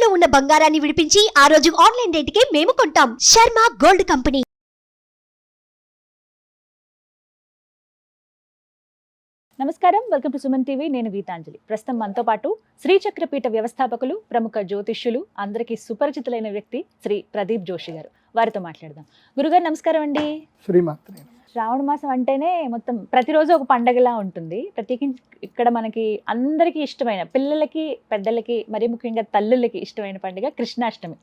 తాకట్టులో ఉన్న బంగారాన్ని విడిపించి ఆ రోజు ఆన్లైన్ రేటుకే మేము కొంటాం. Sharma gold company. నమస్కారం, వెల్కమ్ టు సుమన్ టీవీ. నేను గీతాంజలి. ప్రస్తుతం మనతో పాటు శ్రీచక్రపీఠ వ్యవస్థాపకులు, ప్రముఖ జ్యోతిష్యులు, అందరికీ సుపరిచితులైన వ్యక్తి శ్రీ ప్రదీప్ జోషి గారు. వారితో మాట్లాడదాం. గురుగారు నమస్కారం అండి. శ్రీమాత్రే. శ్రావణ మాసం అంటేనే మొత్తం ప్రతిరోజు ఒక పండగలా ఉంటుంది. ప్రత్యేకించి ఇక్కడ మనకి అందరికీ ఇష్టమైన, పిల్లలకి పెద్దలకి మరీ ముఖ్యంగా తల్లులకి ఇష్టమైన పండుగ కృష్ణాష్టమి.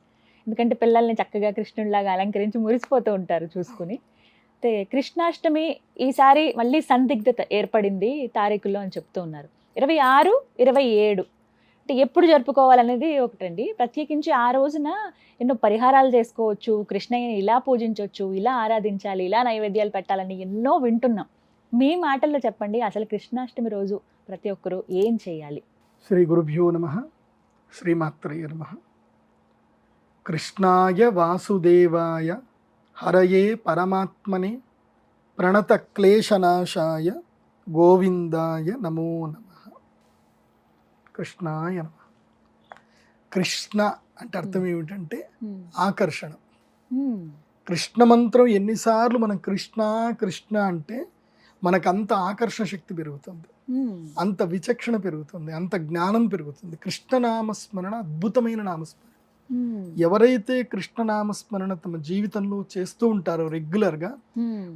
ఎందుకంటే పిల్లల్ని చక్కగా కృష్ణుడిలాగా అలంకరించి మురిసిపోతూ ఉంటారు చూసుకుని. అయితే కృష్ణాష్టమి ఈసారి మళ్ళీ సందిగ్ధత ఏర్పడింది తారీఖుల్లో అని చెప్తూ ఉన్నారు. 26, 27 అంటే ఎప్పుడు జరుపుకోవాలనేది ఒకటండి. ప్రత్యేకించి ఆ రోజున ఎన్నో పరిహారాలు చేసుకోవచ్చు, కృష్ణయ్యని ఇలా పూజించవచ్చు, ఇలా ఆరాధించాలి, ఇలా నైవేద్యాలు పెట్టాలని ఎన్నో వింటున్నాం. మీ మాటల్లో చెప్పండి, అసలు కృష్ణాష్టమి రోజు ప్రతి ఒక్కరూ ఏం చేయాలి? శ్రీ గురుభ్యో నమః. శ్రీమాత్రే నమః. కృష్ణాయ వాసుదేవాయ హరయే పరమాత్మనే ప్రణత క్లేశనాశాయ గోవిందాయ నమో నమః. కృష్ణాయ నమః. కృష్ణ అంటే అర్థం ఏమిటంటే ఆకర్షణ. కృష్ణ మంత్రం ఎన్నిసార్లు మనం కృష్ణ కృష్ణ అంటే మనకంత ఆకర్షణ శక్తి పెరుగుతుంది, అంత విచక్షణ పెరుగుతుంది, అంత జ్ఞానం పెరుగుతుంది. కృష్ణనామస్మరణ అద్భుతమైన నామస్మరణ. ఎవరైతే కృష్ణనామస్మరణ తమ జీవితంలో చేస్తూ ఉంటారో రెగ్యులర్గా,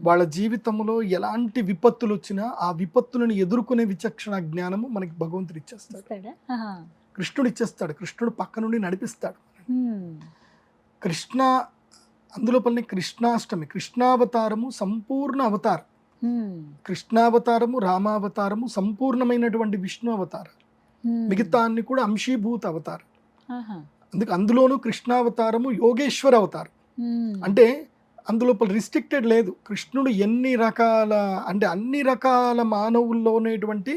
వాళ్ళ జీవితంలో ఎలాంటి విపత్తులు వచ్చినా ఆ విపత్తులను ఎదుర్కొనే విచక్షణ జ్ఞానము మనకి భగవంతుడు ఇచ్చేస్తాడు, కృష్ణుడు ఇచ్చేస్తాడు. కృష్ణుడు పక్క నుండి నడిపిస్తాడు. కృష్ణ అందులో పని కృష్ణాష్టమి, కృష్ణావతారము సంపూర్ణ అవతారం. కృష్ణావతారము, రామావతారము సంపూర్ణమైనటువంటి విష్ణు అవతారాలు. మిగతా అన్ని కూడా అంశీభూత అవతారం. అందుకే అందులోనూ కృష్ణావతారము యోగేశ్వర అవతారం. అంటే అందులో రిస్ట్రిక్టెడ్ లేదు. కృష్ణుడు ఎన్ని రకాల అంటే అన్ని రకాల మానవుల్లో ఉన్నటువంటి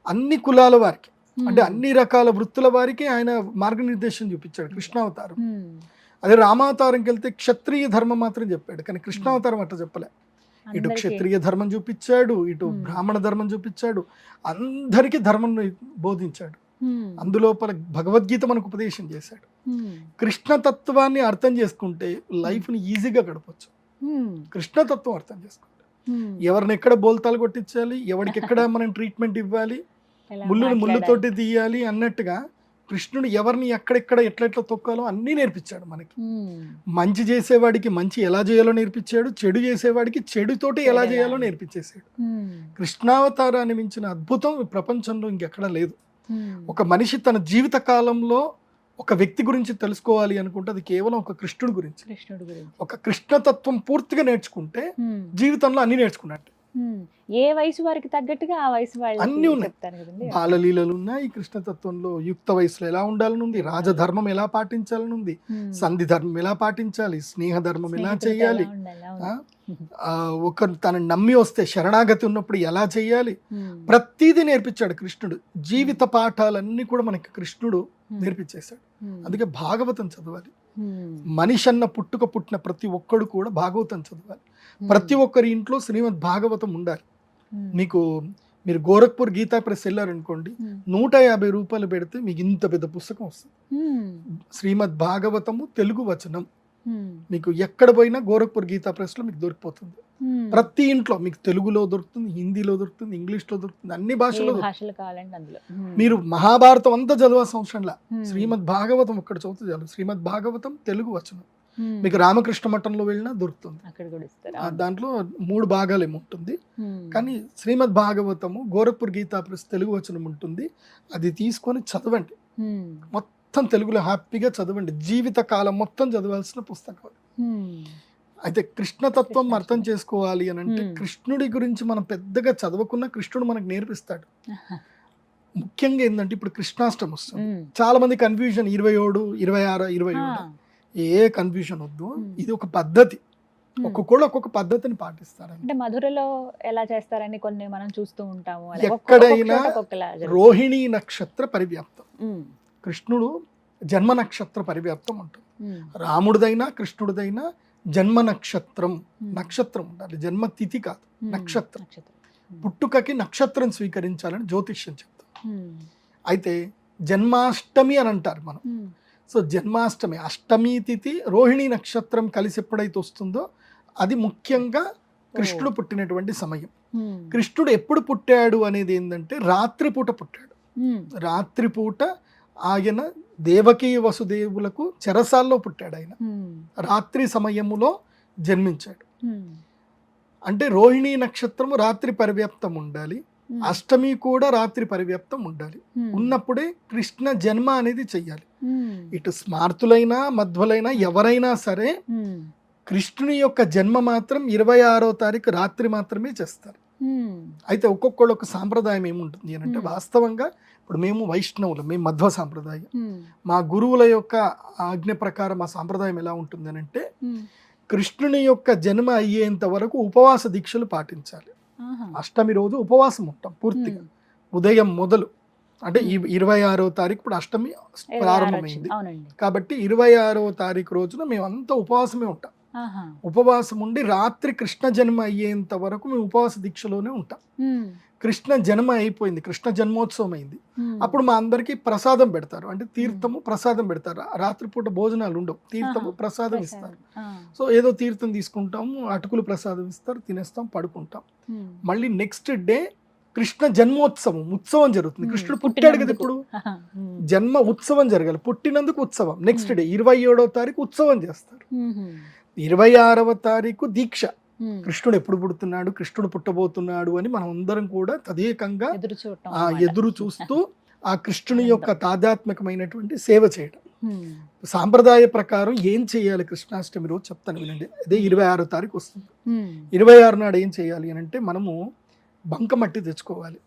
అన్ని కులాల వారికి, అంటే అన్ని రకాల వృత్తుల వారికి ఆయన మార్గనిర్దేశం చూపించాడు కృష్ణావతారం. అదే రామావతారంకి వెళ్తే క్షత్రియ ధర్మం మాత్రం చెప్పాడు, కానీ కృష్ణావతారం అట్లా చెప్పలే. ఇటు క్షత్రియ ధర్మం చూపించాడు, ఇటు బ్రాహ్మణ ధర్మం చూపించాడు, అందరికీ ధర్మం బోధించాడు. అందులోపల భగవద్గీత మనకు ఉపదేశం చేశాడు. కృష్ణతత్వాన్ని అర్థం చేసుకుంటే లైఫ్ని ఈజీగా గడపచ్చు. కృష్ణతత్వం అర్థం చేసుకుంటే ఎవరిని ఎక్కడ బోల్తాలు కొట్టించాలి, ఎవరికి ఎక్కడ మనం ట్రీట్మెంట్ ఇవ్వాలి, ముళ్ళుని ముళ్ళుతోటి తీయాలి అన్నట్టుగా కృష్ణుడు ఎవరిని ఎక్కడెక్కడ ఎట్లెట్లా తొక్కాలో అన్నీ నేర్పించాడు మనకి. మంచి చేసేవాడికి మంచి ఎలా చేయాలో నేర్పించాడు, చెడు చేసేవాడికి చెడుతోటి ఎలా చేయాలో నేర్పించేశాడు. కృష్ణావతారాన్ని మించిన అద్భుతం ప్రపంచంలో ఇంకెక్కడ లేదు. ఒక మనిషి తన జీవిత కాలంలో ఒక వ్యక్తి గురించి తెలుసుకోవాలి అనుకుంటే అది కేవలం ఒక కృష్ణుడి గురించి. ఒక కృష్ణతత్వం పూర్తిగా నేర్చుకుంటే జీవితంలో అన్ని నేర్చుకున్నట్టు. ఏ వయసు వారికి తగ్గట్టుగా ఆ వయసు వాళ్ళు అన్ని ఉన్నాయి. బాలలీలలు ఉన్నాయి కృష్ణతత్వంలో. యుక్త వయసులో ఎలా ఉండాలని ఉంది, రాజధర్మం ఎలా పాటించాలని ఉంది, సంధి ధర్మం ఎలా పాటించాలి, స్నేహ ధర్మం ఎలా చేయాలి, ఒకరు తనని నమ్మి వస్తే శరణాగతి ఉన్నప్పుడు ఎలా చేయాలి, ప్రతిదీ నేర్పించాడు కృష్ణుడు. జీవిత పాఠాలన్నీ కూడా మనకి కృష్ణుడు నేర్పించేశాడు. అందుకే భాగవతం చదవాలి. మనిషి అన్న పుట్టిన ప్రతి ఒక్కడు కూడా భాగవతం చదవాలి. ప్రతి ఒక్కరి ఇంట్లో శ్రీమద్ భాగవతం ఉండాలి. మీరు గోరఖ్పూర్ గీతా ప్రెస్ వెళ్ళారనుకోండి, 150 రూపాయలు పెడితే మీకు ఇంత పెద్ద పుస్తకం వస్తుంది. శ్రీమద్ భాగవతము తెలుగు వచనం. మీకు ఎక్కడ పోయినా గోరఖ్పూర్ గీతా ప్రెస్ లో మీకు దొరికిపోతుంది. ప్రతి ఇంట్లో మీకు తెలుగులో దొరుకుతుంది, హిందీలో దొరుకుతుంది, ఇంగ్లీష్ లో దొరుకుతుంది, అన్ని భాషల్లో. మీరు మహాభారతం అంతా చదవాల్సిన అవసరంలా, శ్రీమద్ భాగవతం ఒక్కడ చదువుతుంది చాలు. శ్రీమద్ భాగవతం తెలుగు వచనం మీకు రామకృష్ణ మఠంలో వెళ్ళినా దొరుకుతుంది. దాంట్లో 3 భాగాలు ఏముంటుంది, కానీ శ్రీమద్ భాగవతము గోరఖ్పూర్ గీతా ప్రెస్ తెలుగు వచనం ఉంటుంది. అది తీసుకొని చదవండి, మొత్తం తెలుగులో హ్యాపీగా చదవండి. జీవిత కాలం మొత్తం చదవాల్సిన పుస్తకం. అయితే కృష్ణతత్వం అర్థం చేసుకోవాలి అని అంటే కృష్ణుడి గురించి మనం పెద్దగా చదవకున్నా కృష్ణుడు మనకు నేర్పిస్తాడు. ముఖ్యంగా ఏంటంటే ఇప్పుడు కృష్ణాష్టమి వస్తుంది. చాలా మంది కన్ఫ్యూజన్ 27, 26, 27. ఏ కన్ఫ్యూజన్ వద్దు. ఇది ఒక పద్ధతి. ఒక్కొక్కళ్ళు ఒక్కొక్క పద్ధతిని పాటిస్తారు. అంటే మధురలో ఎలా చేస్తారని కొన్ని మనం చూస్తూ ఉంటాము. ఎక్కడైనా రోహిణీ నక్షత్ర పరివ్యాప్తం, కృష్ణుడు జన్మ నక్షత్ర పరివ్యాప్తం ఉంటుంది. రాముడిదైనా కృష్ణుడిదైనా జన్మ నక్షత్రం ఉండాలి. జన్మ తిథి కాదు, నక్షత్రం. పుట్టుకకి నక్షత్రం స్వీకరించాలని జ్యోతిష్యం చెప్తాం. అయితే జన్మాష్టమి అని అంటారు మనం. సో జన్మాష్టమి అష్టమి తిథి రోహిణి నక్షత్రం కలిసి ఎప్పుడైతే వస్తుందో అది ముఖ్యంగా కృష్ణుడు పుట్టినటువంటి సమయం. కృష్ణుడు ఎప్పుడు పుట్టాడు అనేది ఏంటంటే రాత్రిపూట పుట్టాడు. రాత్రిపూట ఆయన దేవకీ వసుదేవులకు చెరసాల్లో పుట్టాడు. ఆయన రాత్రి సమయములో జన్మించాడు. అంటే రోహిణి నక్షత్రము రాత్రి పరివ్యాప్తం ఉండాలి, అష్టమి కూడా రాత్రి పరివ్యాప్తం ఉండాలి. ఉన్నప్పుడే కృష్ణ జన్మ అనేది చెయ్యాలి. ఇటు స్మార్తులైనా మధ్వలైనా ఎవరైనా సరే కృష్ణుని యొక్క జన్మ మాత్రం 26వ తారీఖు రాత్రి మాత్రమే చేస్తారు. అయితే ఒక్కొక్కళ్ళు ఒక సాంప్రదాయం ఏముంటుంది అని అంటే, వాస్తవంగా ఇప్పుడు మేము వైష్ణవులు, మేము మధ్వ సాంప్రదాయం, మా గురువుల యొక్క ఆజ్ఞ ప్రకారం మా సాంప్రదాయం ఎలా ఉంటుంది అని అంటే, కృష్ణుని యొక్క జన్మ అయ్యేంత వరకు ఉపవాస దీక్షలు పాటించాలి. అష్టమి రోజు ఉపవాసం ఉంటాం పూర్తిగా, ఉదయం మొదలు. అంటే ఈ 26వ తారీఖు ఇప్పుడు అష్టమి ప్రారంభమైంది కాబట్టి 26వ తారీఖు రోజున మేము అంతా ఉపవాసమే ఉంటాం. ఉపవాసం ఉండి రాత్రి కృష్ణ జన్మ అయ్యేంత వరకు మేము ఉపవాస దీక్షలోనే ఉంటాం. కృష్ణ జన్మ అయిపోయింది, కృష్ణ జన్మోత్సవం అయింది, అప్పుడు మా అందరికి ప్రసాదం పెడతారు. అంటే తీర్థము ప్రసాదం పెడతారు. రాత్రిపూట భోజనాలు ఉండవు, తీర్థము ప్రసాదం ఇస్తారు. సో ఏదో తీర్థం తీసుకుంటాము, అటుకులు ప్రసాదం ఇస్తారు, తినేస్తాం, పడుకుంటాం. మళ్ళీ నెక్స్ట్ డే కృష్ణ జన్మోత్సవం, ఉత్సవం జరుగుతుంది. కృష్ణుడు పుట్టాడు కదా, ఇప్పుడు జన్మ ఉత్సవం జరగాలి, పుట్టినందుకు ఉత్సవం. నెక్స్ట్ డే 27వ తారీఖు ఉత్సవం చేస్తారు. 26వ తారీఖు దీక్ష. కృష్ణుడు ఎప్పుడు పుడుతున్నాడు, కృష్ణుడు పుట్టబోతున్నాడు అని మనం అందరం కూడా తదేకంగా ఎదురు చూస్తూ ఆ కృష్ణుని యొక్క తాదాత్మకమైనటువంటి సేవ చేయడం. సాంప్రదాయ ప్రకారం ఏం చేయాలి కృష్ణాష్టమి రోజు చెప్తాను వినండి. అదే 26వ తారీఖు వస్తుంది. 26 నాడు ఏం చేయాలి అని అంటే, మనము బంకమట్టి తెచ్చుకోవాలి.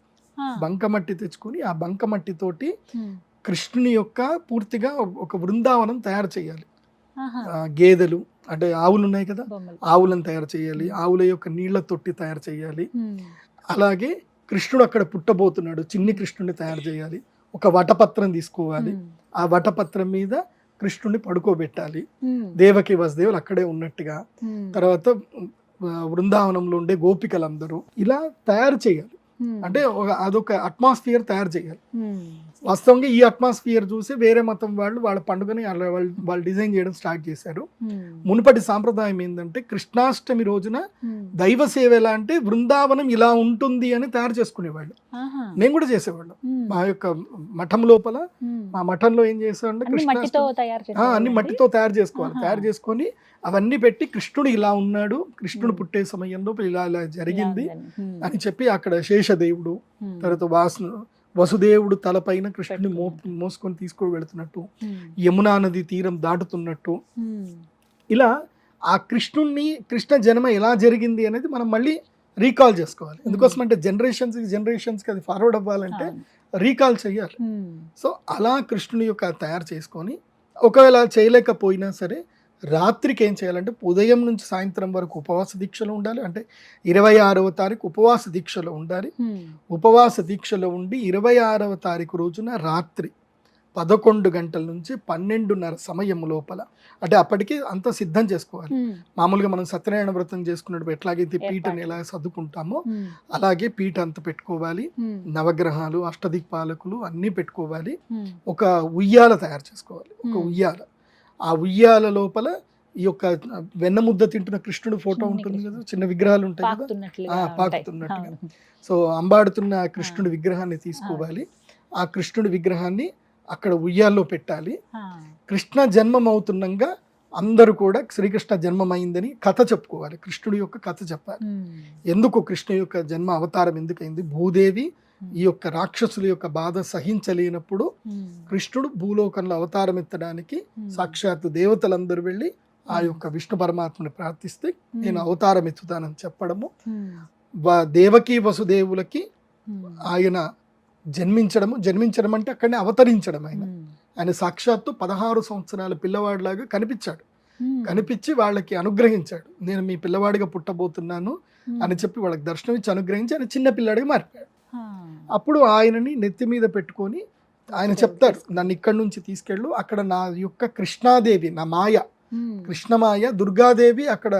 బంకమట్టి తెచ్చుకొని ఆ బంకమట్టితోటి కృష్ణుని యొక్క పూర్తిగా ఒక బృందావనం తయారు చేయాలి. గేదెలు అంటే ఆవులు ఉన్నాయి కదా, ఆవులను తయారు చేయాలి, ఆవుల యొక్క నీళ్ల తొట్టి తయారు చేయాలి. అలాగే కృష్ణుడు అక్కడ పుట్టబోతున్నాడు, చిన్ని కృష్ణుడిని తయారు చేయాలి. ఒక వటపత్రం తీసుకోవాలి, ఆ వటపత్రం మీద కృష్ణుడిని పడుకోబెట్టాలి, దేవకి వసుదేవులు అక్కడే ఉన్నట్టుగా. తర్వాత బృందావనంలో ఉండే గోపికలందరూ ఇలా తయారు చేయాలి. అంటే అదొక అట్మాస్ఫియర్ తయారు చేయాలి. వాస్తవంగా ఈ అట్మాస్ఫియర్ చూసి వేరే మతం వాళ్ళు వాళ్ళ పండుగని వాళ్ళు డిజైన్ చేయడం స్టార్ట్ చేశారు. మునుపటి సాంప్రదాయం ఏంటంటే, కృష్ణాష్టమి రోజున దైవ సేవ ఎలా అంటే బృందావనం ఇలా ఉంటుంది అని తయారు చేసుకునేవాళ్ళు. మేము కూడా చేసేవాళ్ళం. మా యొక్క మఠం లోపల, మా మఠంలో ఏం చేసేవాళ్ళంటే అన్ని మట్టితో తయారు చేసుకోవాలి. తయారు చేసుకొని అవన్నీ పెట్టి కృష్ణుడు ఇలా ఉన్నాడు, కృష్ణుడు పుట్టే సమయంలో ఇలా ఇలా జరిగింది అని చెప్పి అక్కడ శేషదేవుడు, తర్వాత వసుదేవుడు తలపైన కృష్ణుని మోసుకొని తీసుకొని వెళుతున్నట్టు, యమునా నది తీరం దాటుతున్నట్టు, ఇలా ఆ కృష్ణ జన్మ ఎలా జరిగింది అనేది మనం మళ్ళీ రీకాల్ చేసుకోవాలి. ఎందుకోసం అంటే జనరేషన్స్కి అది ఫార్వర్డ్ అవ్వాలంటే రీకాల్ చేయాలి. సో అలా కృష్ణుని యొక్క తయారు చేసుకొని, ఒకవేళ చేయలేకపోయినా సరే రాత్రికి ఏం చేయాలంటే, ఉదయం నుంచి సాయంత్రం వరకు ఉపవాస దీక్షలో ఉండాలి. అంటే 26వ తారీఖు ఉపవాస దీక్షలో ఉండాలి. ఉపవాస దీక్షలో ఉండి 26వ తారీఖు రోజున రాత్రి 11 గంటల నుంచి 12:30 సమయం లోపల, అంటే అప్పటికి అంతా సిద్ధం చేసుకోవాలి. మామూలుగా మనం సత్యనారాయణ వ్రతం చేసుకున్నప్పుడు ఎట్లాగైతే పీఠని ఎలా సర్దుకుంటామో అలాగే పీఠ అంతా పెట్టుకోవాలి. నవగ్రహాలు, అష్టదిక్పాలకులు అన్నీ పెట్టుకోవాలి. ఒక ఉయ్యాల తయారు చేసుకోవాలి, ఒక ఉయ్యాల. ఆ ఉయ్యాల లోపల ఈ యొక్క వెన్నముద్ద తింటున్న కృష్ణుడు ఫోటో ఉంటుంది కదా, చిన్న విగ్రహాలు ఉంటాయి కదా, పాకుతున్నట్టుగా. సో అంబాడుతున్న కృష్ణుడి విగ్రహాన్ని తీసుకోవాలి. ఆ కృష్ణుడి విగ్రహాన్ని అక్కడ ఉయ్యాల్లో పెట్టాలి. కృష్ణ జన్మం అవుతుండగా అందరూ కూడా శ్రీకృష్ణ జన్మమైందని కథ చెప్పుకోవాలి. కృష్ణుడి యొక్క కథ చెప్పాలి. ఎందుకు కృష్ణ యొక్క జన్మ అవతారం ఎందుకైంది, భూదేవి ఈ యొక్క రాక్షసుల యొక్క బాధ సహించలేనప్పుడు కృష్ణుడు భూలోకంలో అవతారం ఎత్తడానికి సాక్షాత్తు దేవతలందరూ వెళ్ళి ఆ యొక్క విష్ణు పరమాత్మని ప్రార్థిస్తే నేను అవతారం ఎత్తుతానని చెప్పడము, దేవకీ వసుదేవులకి ఆయన జన్మించడం అంటే అక్కడనే అవతరించడం. ఆయన సాక్షాత్తు 16 సంవత్సరాల పిల్లవాడిలాగా కనిపించి వాళ్ళకి అనుగ్రహించాడు. నేను మీ పిల్లవాడిగా పుట్టబోతున్నాను అని చెప్పి వాళ్ళకి దర్శనం ఇచ్చి అనుగ్రహించి ఆయన చిన్న పిల్లాడిగా మారిపోయాడు. అప్పుడు ఆయనని నెత్తి మీద పెట్టుకొని ఆయన చెప్తారు, నన్ను ఇక్కడి నుంచి తీసుకెళ్ళు, అక్కడ నా యొక్క కృష్ణాదేవి, నా మాయ, కృష్ణమాయ దుర్గాదేవి అక్కడ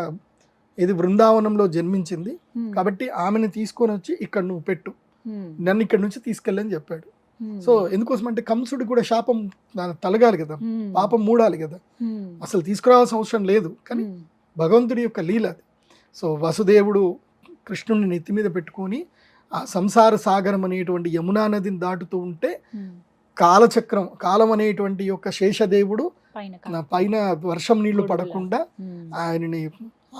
ఇది బృందావనంలో జన్మించింది కాబట్టి ఆమెను తీసుకొని వచ్చి ఇక్కడ నువ్వు పెట్టు, నన్ను ఇక్కడ నుంచి తీసుకెళ్ళని చెప్పాడు. సో ఎందుకోసం అంటే కంసుడు కూడా శాపం తలగాలి కదా, పాపం మూడాలి కదా, అసలు తీసుకురావాల్సిన అవసరం లేదు, కానీ భగవంతుడి యొక్క లీల అది. సో వసుదేవుడు కృష్ణుని నెత్తి మీద పెట్టుకొని ఆ సంసార సాగరం అనేటువంటి యమునా నదిని దాటుతూ ఉంటే కాలచక్రం, కాలం అనేటువంటి యొక్క శేషదేవుడు పైన వర్షం నీళ్లు పడకుండా ఆయనని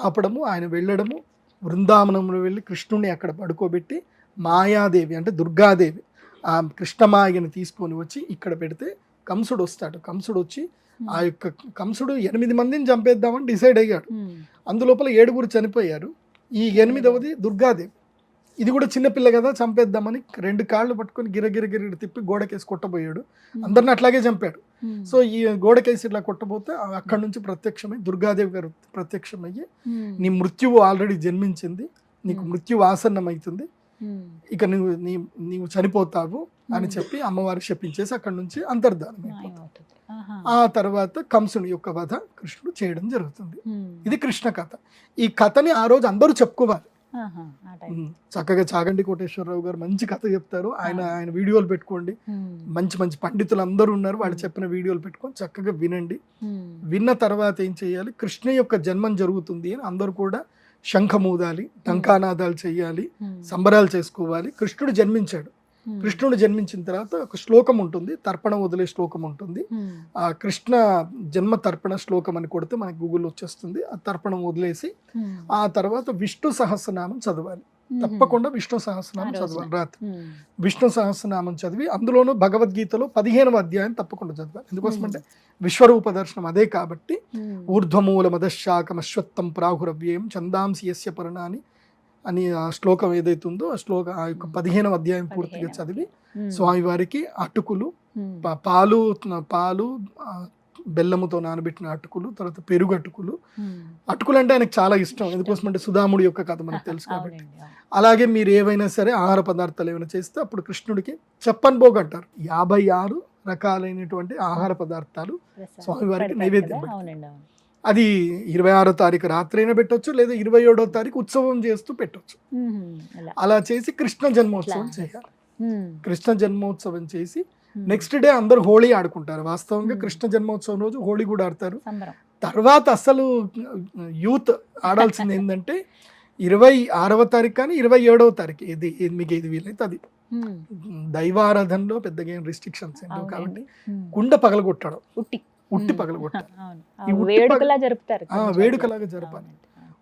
ఆపడము, ఆయన వెళ్ళడము, బృందావనంలో వెళ్ళి కృష్ణుని అక్కడ పడుకోబెట్టి మాయాదేవి అంటే దుర్గాదేవి ఆ కృష్ణమాయని తీసుకొని వచ్చి ఇక్కడ పెడితే కంసుడు వస్తాడు. కంసుడు వచ్చి ఆ యొక్క కంసుడు 8 మందిని చంపేద్దామని డిసైడ్ అయ్యాడు. అందులోపల 7 చనిపోయారు. ఈ 8వది దుర్గాదేవి. ఇది కూడా చిన్నపిల్ల కదా, చంపేద్దామని 2 కాళ్ళు పట్టుకొని గిరగిర తిప్పి గోడకేసి కొట్టబోయాడు. అందరిని అట్లాగే చంపాడు. సో ఈ గోడకేసి ఇట్లా కొట్టబోతే అక్కడి నుంచి ప్రత్యక్షమై దుర్గాదేవి గారు ప్రత్యక్షమయ్యి నీ మృత్యువు ఆల్రెడీ జన్మించింది, నీకు మృత్యువు ఆసన్నమవుతుంది, ఇక నీవు చనిపోతావు అని చెప్పి అమ్మవారు శపించేసి అక్కడి నుంచి అంతర్ధానం అయిపోతాడు. ఆ తర్వాత కంసుని యొక్క వధ కృష్ణుడు చేయడం జరుగుతుంది. ఇది కృష్ణ కథ. ఈ కథని ఆ రోజు అందరూ చెప్పుకోవాలి. చక్కగా చాగంటి కోటేశ్వరరావు గారు మంచి కథ చెప్తారు. ఆయన వీడియోలు పెట్టుకోండి. మంచి మంచి పండితులు అందరూ ఉన్నారు, వాళ్ళు చెప్పిన వీడియోలు పెట్టుకొని చక్కగా వినండి. విన్న తర్వాత ఏం చేయాలి, కృష్ణ యొక్క జన్మం జరుగుతుంది అని అందరూ కూడా శంఖమూదాలి, టంకానాదాలు చేయాలి, సంబరాలు చేసుకోవాలి. కృష్ణుడు జన్మించాడు. కృష్ణుడు జన్మించిన తర్వాత ఒక శ్లోకం ఉంటుంది, తర్పణం వదిలే శ్లోకం ఉంటుంది. ఆ కృష్ణ జన్మ తర్పణ శ్లోకం అని కొడితే మనకి గూగుల్ వచ్చేస్తుంది. ఆ తర్పణం వదిలేసి ఆ తర్వాత విష్ణు సహస్రనామం చదవాలి. తప్పకుండా విష్ణు సహస్రనామం చదవాలి. రాత్రి విష్ణు సహస్రనామం చదివి అందులోనూ భగవద్గీతలో 15వ అధ్యాయం తప్పకుండా చదవాలి. ఎందుకోసమంటే విశ్వరూప దర్శనం అదే కాబట్టి. ఊర్ధ్వమూల మదశాకం అశ్వత్థం ప్రాహురవ్యేయం చందాంసి యస్య పర్ణాని అని ఆ శ్లోకం ఏదైతే ఉందో ఆ శ్లోకం ఆ యొక్క 15వ అధ్యాయం పూర్తిగా చదివి స్వామివారికి అటుకులు, పాలు బెల్లముతో నానబెట్టిన అటుకులు, తర్వాత పెరుగు అటుకులు. అటుకులు అంటే ఆయనకు చాలా ఇష్టం. ఎందుకోసం అంటే సుధాముడి యొక్క కథ మనకు తెలుసు కాబట్టి. అలాగే మీరు ఏవైనా సరే ఆహార పదార్థాలు ఏమైనా చేస్తే అప్పుడు కృష్ణుడికి చెప్పన్ భోగ్ అంటారు. 56 రకాలైనటువంటి ఆహార పదార్థాలు స్వామివారికి నైవేద్యం పెడతారు. అది 26వ తారీఖు రాత్రి అయినా పెట్టవచ్చు, లేదా 27వ తారీఖు ఉత్సవం చేస్తూ పెట్టవచ్చు. అలా చేసి కృష్ణ జన్మోత్సవం చేయాలి. కృష్ణ జన్మోత్సవం చేసి నెక్స్ట్ డే అందరు హోళీ ఆడుకుంటారు. వాస్తవంగా కృష్ణ జన్మోత్సవం రోజు హోళీ కూడా ఆడతారు. తర్వాత అసలు యూత్ ఆడాల్సింది ఏంటంటే 26వ తారీఖు కానీ 27వ తారీఖు ఇది మీకు ఏది వీలైతే అది. దైవారాధనలో పెద్దగా ఏం రిస్ట్రిక్షన్స్ ఉండవు కాబట్టి కుండ పగలగొట్టడం, ఉట్టి పగలగొట్టాలి. వేడుకలాగా జరపాలి.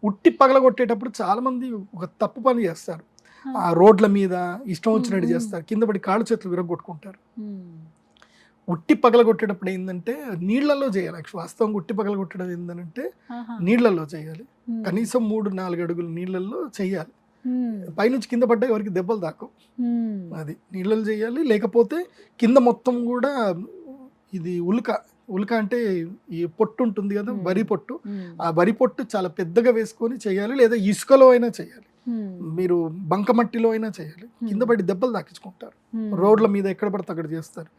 ఉట్టి పగలగొట్టేటప్పుడు చాలా మంది ఒక తప్పు పని చేస్తారు. ఆ రోడ్ల మీద ఇష్టం వచ్చినట్టు చేస్తారు, కింద పడి కాళ్ళు చేతులు విరగొట్టుకుంటారు. ఉట్టి పగలగొట్టేటప్పుడు ఏంటంటే నీళ్లలో చేయాలి. వాస్తవంగా ఉట్టి పగలగొట్టడం ఏంటంటే నీళ్లలో చేయాలి. కనీసం 3-4 అడుగులు నీళ్లలో చేయాలి. పైనుంచి కింద పడ్డా ఎవరికి దెబ్బలు దాకు, అది నీళ్ళలో చేయాలి. లేకపోతే కింద మొత్తం కూడా ఇది ఉల్క అంటే ఈ పొట్టు ఉంటుంది కదా, వరి పొట్టు, ఆ వరి పొట్టు చాలా పెద్దగా వేసుకొని చేయాలి. లేదా ఇసుకలో అయినా చేయాలి, మీరు బంకమట్టిలో అయినా చేయాలి. కింద పడి దెబ్బలు తాకించుకుంటారు. రోడ్ల మీద ఎక్కడ పడితే అక్కడ చేస్తారు.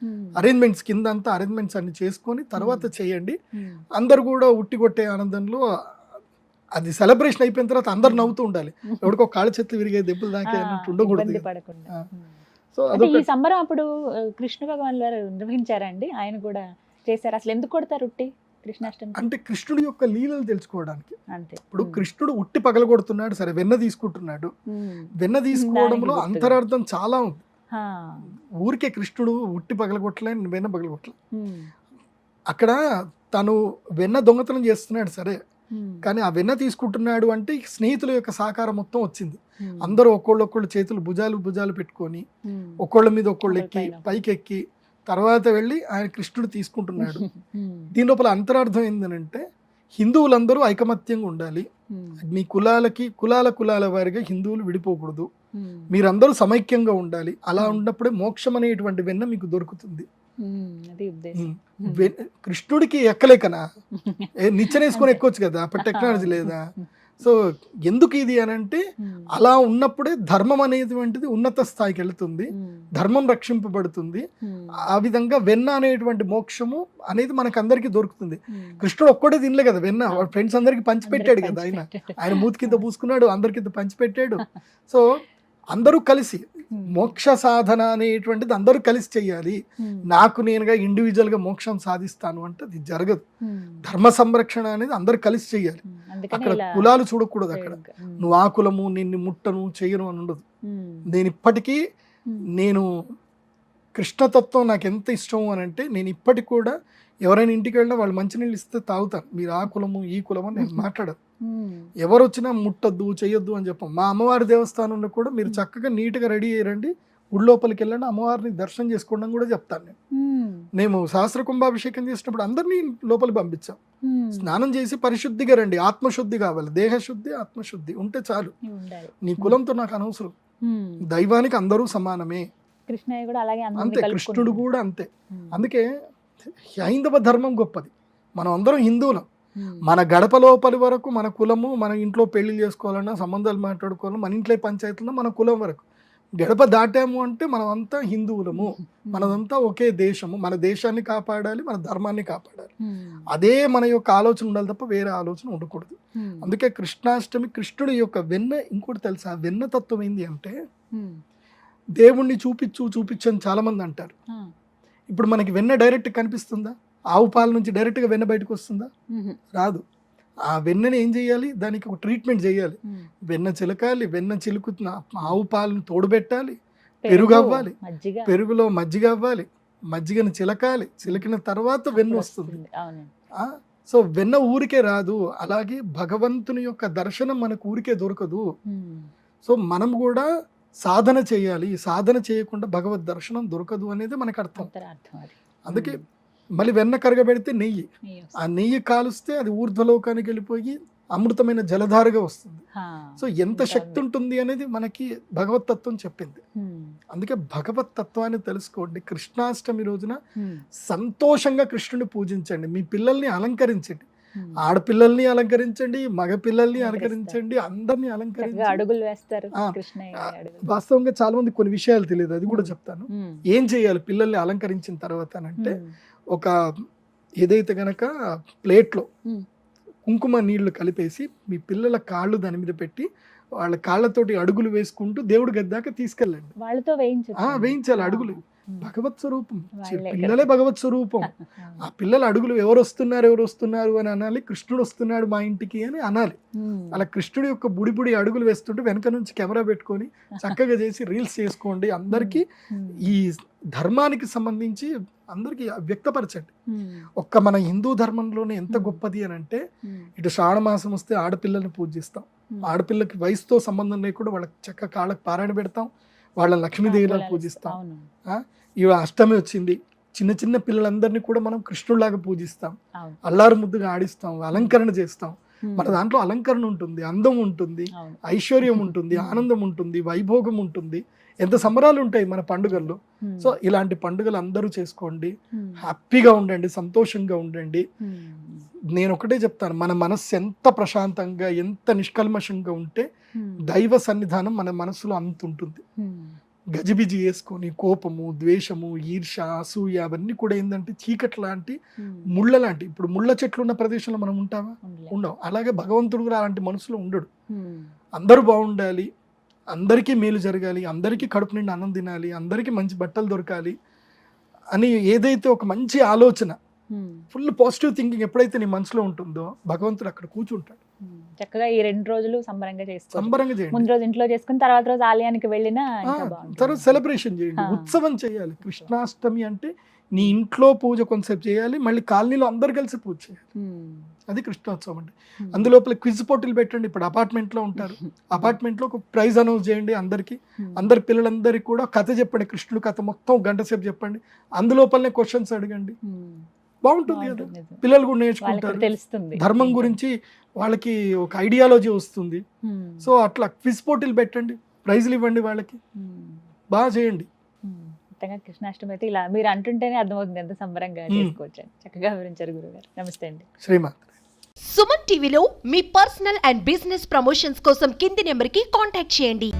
అరేంజ్మెంట్స్ కింద అంతా అరేంజ్మెంట్స్ అన్ని చేసుకొని తర్వాత చేయండి. అందరు కూడా ఉట్టి కొట్టే ఆనందంలో అది సెలబ్రేషన్ అయిపోయిన తర్వాత అందరు నవ్వుతూ ఉండాలి. ఎవరికో కాళ్ళ చేతులు విరిగే దెబ్బలు దాకే అన్నట్టు ఉండకూడదు. సో ఈ సంబరం అప్పుడు కృష్ణ భగవాన్ వారు నిర్వహించారండి, ఆయన కూడా చేశారు. అసలు ఎందుకు కొడతారు ఉట్టి కృష్ణాష్టమి అంటే? కృష్ణుడి యొక్క లీలలు తెలుసుకోవడానికి. అంతే. ఇప్పుడు కృష్ణుడు ఉట్టి పగలగొడుతున్నాడు, సరే వెన్న తీసుకుంటున్నాడు. వెన్న తీసుకోవడంలో అంతరార్థం చాలా ఉంది. ఊరికే కృష్ణుడు ఉట్టి పగలగొట్టలే, వెన్న పగలగొట్టలే. అక్కడ తను వెన్న దొంగతనం చేస్తున్నాడు సరే, కానీ ఆ వెన్న తీసుకుంటున్నాడు అంటే స్నేహితుల యొక్క సహకారం మొత్తం వచ్చింది. అందరూ ఒక్కొళ్ళు చేతులు భుజాలు పెట్టుకొని ఒక్కొళ్ళ మీద ఒక్కొళ్ళు ఎక్కి పైకి ఎక్కి తర్వాత వెళ్ళి ఆయన కృష్ణుడు తీసుకుంటున్నాడు. దీని లోపల అంతరార్థం ఏంటంటే హిందువులందరూ ఐకమత్యంగా ఉండాలి. మీ కులాల వారిగా హిందువులు విడిపోకూడదు. మీరందరూ సమైక్యంగా ఉండాలి. అలా ఉన్నప్పుడే మోక్షం అనేటువంటి వెన్న మీకు దొరుకుతుంది. కృష్ణుడికి ఎక్కలేకనా, నిచ్చెనేసుకొని ఎక్కొచ్చు కదా, అప్పుడు టెక్నాలజీ లేదా. సో ఎందుకు ఇది అని అంటే అలా ఉన్నప్పుడే ధర్మం అనేటువంటిది ఉన్నత స్థాయికి వెళుతుంది, ధర్మం రక్షింపబడుతుంది. ఆ విధంగా వెన్న అనేటువంటి మోక్షము అనేది మనకు అందరికి దొరుకుతుంది. కృష్ణుడు ఒక్కడే తినలే కదా వెన్న, ఫ్రెండ్స్ అందరికి పంచిపెట్టాడు కదా. ఆయన మూతి కింద పూసుకున్నాడు, అందరికింత పంచిపెట్టాడు. సో అందరూ కలిసి మోక్ష సాధన అనేటువంటిది అందరూ కలిసి చెయ్యాలి. నాకు నేనుగా ఇండివిజువల్గా మోక్షం సాధిస్తాను అంటే అది జరగదు. ధర్మ సంరక్షణ అనేది అందరూ కలిసి చెయ్యాలి. అక్కడ కులాలు చూడకూడదు. అక్కడ నువ్వు ఆ కులము, నిన్ను ముట్టను చెయ్యను అని ఉండదు. నేను ఇప్పటికీ నేను కృష్ణతత్వం నాకు ఎంత ఇష్టం అని అంటే, నేను ఇప్పటికి కూడా ఎవరైనా ఇంటికి వెళ్ళినా వాళ్ళు మంచినీళ్ళు ఇస్తే తాగుతాను. మీరు ఆ కులము ఈ కులము అని నేను మాట్లాడను. ఎవరు వచ్చినా ముట్టద్దు చెయ్యొద్దు అని చెప్పం. మా అమ్మవారి దేవస్థానంలో కూడా మీరు చక్కగా నీట్గా రెడీ అయ్యండి, గుడి లోపలికి వెళ్ళండి, అమ్మవారిని దర్శనం చేసుకోవడం కూడా చెప్తాను నేను. మేము సహస్ర కుంభాభిషేకం చేసినప్పుడు అందరినీ లోపలికి పంపించాం. స్నానం చేసి పరిశుద్ధిగా రండి, ఆత్మశుద్ధి కావాలి. దేహశుద్ధి ఆత్మశుద్ధి ఉంటే చాలు. నీ కులంతో నాకు అనవసరం. దైవానికి అందరూ సమానమే. కృష్ణయ్య కూడా అలాగే అంతే, కృష్ణుడు కూడా అంతే. అందుకే హైందవ ధర్మం గొప్పది. మనం అందరం హిందువులం. మన గడప లోపలి వరకు మన కులము, మన ఇంట్లో పెళ్లి చేసుకోవాలన్నా, సంబంధాలు మాట్లాడుకోవాలన్నా, మన ఇంట్లో పంచాయతీలో మన కులం వరకు. గడప దాటాము అంటే మనం అంతా హిందువులము, మనదంతా ఒకే దేశము. మన దేశాన్ని కాపాడాలి, మన ధర్మాన్ని కాపాడాలి. అదే మన యొక్క ఆలోచన ఉండాలి తప్ప వేరే ఆలోచన ఉండకూడదు. అందుకే కృష్ణాష్టమి కృష్ణుడి యొక్క వెన్న. ఇంకోటి తెలుసా, వెన్న తత్వం ఏంది అంటే, దేవుణ్ణి చూపించు అని చాలా మంది అంటారు. ఇప్పుడు మనకి వెన్న డైరెక్ట్ కనిపిస్తుందా? ఆవు పాల నుంచి డైరెక్ట్గా వెన్న బయటకు వస్తుందా? రాదు. ఆ వెన్నని ఏం చేయాలి? దానికి ఒక ట్రీట్మెంట్ చేయాలి. వెన్న చిలకాలి, వెన్న చిలుకుతున్న ఆవు పాలను తోడుబెట్టాలి, పెరుగు అవ్వాలి, పెరుగులో మజ్జిగ అవ్వాలి, మజ్జిగను చిలకాలి, చిలకిన తర్వాత వెన్న వస్తుంది. సో వెన్న ఊరికే రాదు. అలాగే భగవంతుని యొక్క దర్శనం మనకు ఊరికే దొరకదు. సో మనం కూడా సాధన చేయాలి. సాధన చేయకుండా భగవద్ దర్శనం దొరకదు అనేది మనకు అర్థం. అందుకే మళ్ళీ వెన్న కరగబెడితే నెయ్యి, ఆ నెయ్యి కాలుస్తే అది ఊర్ధ్వలోకానికి వెళ్ళిపోయి అమృతమైన జలధారగా వస్తుంది. సో ఎంత శక్తి ఉంటుంది అనేది మనకి భగవత్ తత్వం చెప్పింది. అందుకే భగవత్ తత్వాన్ని తెలుసుకోండి. కృష్ణాష్టమి రోజున సంతోషంగా కృష్ణుని పూజించండి. మీ పిల్లల్ని అలంకరించండి. ఆడపిల్లల్ని అలంకరించండి, మగ పిల్లల్ని అలంకరించండి, అందరినీ అలంకరించండి, అడుగులు వేస్తారు. వాస్తవంగా చాలా మంది కొన్ని విషయాలు తెలియదు, అది కూడా చెప్తాను. ఏం చేయాలి పిల్లల్ని అలంకరించిన తర్వాత అంటే, ఒక ఏదైతే గనక ప్లేట్లో కుంకుమ నీళ్లు కలిపేసి మీ పిల్లల కాళ్ళు దాని మీద పెట్టి వాళ్ళ కాళ్ళతోటి అడుగులు వేసుకుంటూ దేవుడి గద్దాక తీసుకెళ్ళండి. వాళ్ళతో వేయించాలి అడుగులు. భగవత్ స్వరూపం, పిల్లలే భగవత్ స్వరూపం. ఆ పిల్లల అడుగులు ఎవరు వస్తున్నారు అని అనాలి. కృష్ణుడు వస్తున్నాడు మా ఇంటికి అని అనాలి. అలా కృష్ణుడి యొక్క బుడి అడుగులు వేస్తుంటే వెనక నుంచి కెమెరా పెట్టుకొని చక్కగా చేసి రీల్స్ చేసుకోండి. అందరికీ ఈ ధర్మానికి సంబంధించి అందరికీ వ్యక్తపరచండి. ఒక్క మన హిందూ ధర్మంలోనే ఎంత గొప్పది అని అంటే, ఇటు శ్రావణ మాసం వస్తే ఆడపిల్లల్ని పూజిస్తాం. ఆడపిల్లకి వయసుతో సంబంధం లేకుండా వాళ్ళకి చక్క కాళ్ళకి పారాయణ పెడతాం, వాళ్ళని లక్ష్మీదేవిలా పూజిస్తాం. ఇవి అష్టమి వచ్చింది, చిన్న పిల్లలందరినీ కూడా మనం కృష్ణుడిలాగా పూజిస్తాం, అల్లారు ముద్దుగా ఆడిస్తాం, అలంకరణ చేస్తాం. మన దాంట్లో అలంకరణ ఉంటుంది, అందం ఉంటుంది, ఐశ్వర్యం ఉంటుంది, ఆనందం ఉంటుంది, వైభోగం ఉంటుంది. ఎంత సంబరాలు ఉంటాయి మన పండుగల్లో. సో ఇలాంటి పండుగలు అందరూ చేసుకోండి, హ్యాపీగా ఉండండి, సంతోషంగా ఉండండి. నేను ఒకటే చెప్తాను, మన మనస్సు ఎంత ప్రశాంతంగా ఎంత నిష్కల్మషంగా ఉంటే దైవ సన్నిధానం మన మనసులో అంత ఉంటుంది. గజిబిజి వేసుకొని కోపము, ద్వేషము, ఈర్ష, అసూయ అవన్నీ కూడా ఏంటంటే చీకటి లాంటి, ముళ్ళ లాంటి. ఇప్పుడు ముళ్ళ చెట్లు ఉన్న ప్రదేశంలో మనం ఉంటామా? ఉండవు. అలాగే భగవంతుడు కూడా అలాంటి మనసులో ఉండడు. అందరూ బాగుండాలి, అందరికీ మేలు జరగాలి, అందరికీ కడుపు నిండి అన్నం తినాలి, అందరికీ మంచి బట్టలు దొరకాలి అని ఏదైతే ఒక మంచి ఆలోచన, ఫుల్ పాజిటివ్ థింకింగ్ ఎప్పుడైతే నీ మనసులో ఉంటుందో భగవంతుడు అక్కడ కూర్చుంటాడు. చక్కగా ఈ 2 రోజులు సంబరంగా చేయండి. ముందు రోజు ఇంట్లో చేసుకుని తర్వాత రోజు ఆలయానికి వెళ్ళినా తర్వాత సెలబ్రేషన్ చేయండి, ఉత్సవం చేయాలి. కృష్ణాష్టమి అంటే నీ ఇంట్లో పూజ కొంతసేపు చేయాలి, మళ్ళీ కాలనీలో అందరు కలిసి పూజ చేయాలి. అది కృష్ణోత్సవం అంటే. అందులోపల క్విజ్ పోటీలు పెట్టండి. ఇప్పుడు అపార్ట్మెంట్లో ఉంటారు, అపార్ట్మెంట్లో ఒక ప్రైజ్ అనౌన్స్ చేయండి అందరికి. అందరి పిల్లలందరికీ కూడా కథ చెప్పండి, కృష్ణుడు కథ మొత్తం గంట సేపు చెప్పండి. అందులోపలనే క్వశ్చన్స్ అడగండి. బాగుంటుంది కదా, పిల్లలు కూడా నేర్చుకుంటారు, తెలుస్తుంది ధర్మం గురించి, వాళ్ళకి ఒక ఐడియాలజీ వస్తుంది. సో అట్లా క్విజ్ పోటీలు పెట్టండి, ప్రైజ్లు ఇవ్వండి వాళ్ళకి, బాగా చేయండి. కృష్ణాష్టమి అయితే ఇలా మీరు అంటుంటేనే అర్థమవుతుంది ఎంత సంబరంగా చేసుకోవచ్చు. చక్కగా వివరించారు గురుగారు. నమస్తే అండి. శ్రీమాన్. సుమన్ టీవీలో మీ పర్సనల్ అండ్ బిజినెస్ ప్రమోషన్స్ కోసం కింది నెంబర్కి కాంటాక్ట్ చేయండి.